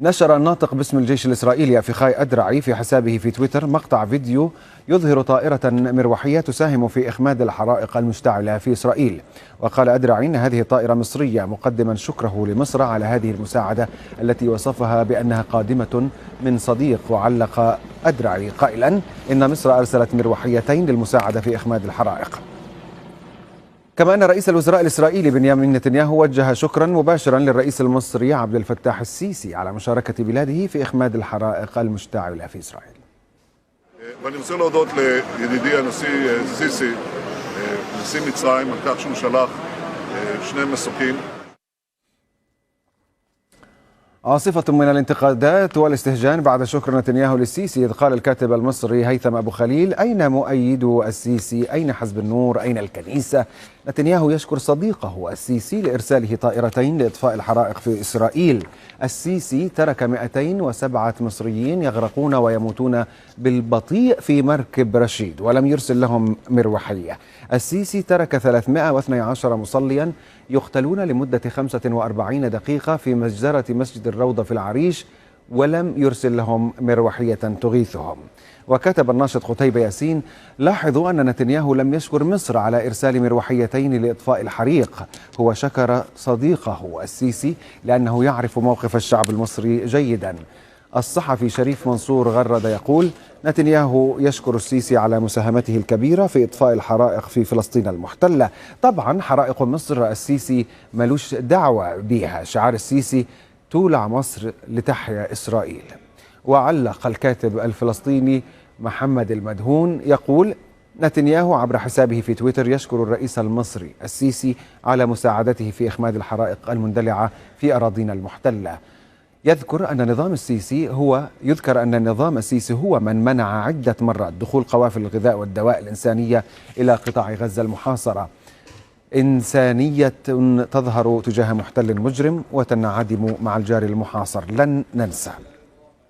نشر الناطق باسم الجيش الإسرائيلي أفيخاي أدرعي في حسابه في تويتر مقطع فيديو يظهر طائرة مروحية تساهم في إخماد الحرائق المشتعلة في إسرائيل. وقال أدرعي أن هذه طائرة مصرية، مقدما شكره لمصر على هذه المساعدة التي وصفها بأنها قادمة من صديق. وعلق أدرعي قائلا إن مصر أرسلت مروحيتين للمساعدة في إخماد الحرائق. كما أن رئيس الوزراء الإسرائيلي بنيامين نتنياهو وجه شكرا مباشرا للرئيس المصري عبد الفتاح السيسي على مشاركة بلاده في إخماد الحرائق المشتعلة في إسرائيل. ואני רוצה להודות לידידי הנשיא סיסי, נשיא מצרים, על כך שהוא שלח שני מסוקים. عاصفة من الانتقادات والاستهجان بعد شكر نتنياهو للسيسي، إذ قال الكاتب المصري هيثم أبو خليل: أين مؤيدو السيسي؟ أين حزب النور؟ أين الكنيسة؟ نتنياهو يشكر صديقه السيسي لإرساله طائرتين لإطفاء الحرائق في إسرائيل. السيسي ترك 207 مصريين يغرقون ويموتون بالبطيء في مركب رشيد ولم يرسل لهم مروحية. السيسي ترك 312 مصليا يقتلون لمدة 45 دقيقة في مجزرة مسجد الروضة في العريش ولم يرسل لهم مروحية تغيثهم. وكتب الناشط قتيبة ياسين: لاحظوا أن نتنياهو لم يشكر مصر على إرسال مروحيتين لإطفاء الحريق، هو شكر صديقه السيسي لأنه يعرف موقف الشعب المصري جيدا. الصحفي شريف منصور غرد يقول: نتنياهو يشكر السيسي على مساهمته الكبيرة في إطفاء الحرائق في فلسطين المحتلة. طبعا حرائق مصر السيسي ملوش دعوة بها، شعار السيسي تولع مصر لتحيا إسرائيل. وعلق الكاتب الفلسطيني محمد المدهون يقول: نتنياهو عبر حسابه في تويتر يشكر الرئيس المصري السيسي على مساعدته في إخماد الحرائق المندلعة في أراضينا المحتلة. يذكر أن النظام السيسي هو من منع عدة مرات دخول قوافل الغذاء والدواء الإنسانية إلى قطاع غزة المحاصرة. إنسانية تظهر تجاه محتل مجرم وتنعدم مع الجار المحاصر، لن ننسى.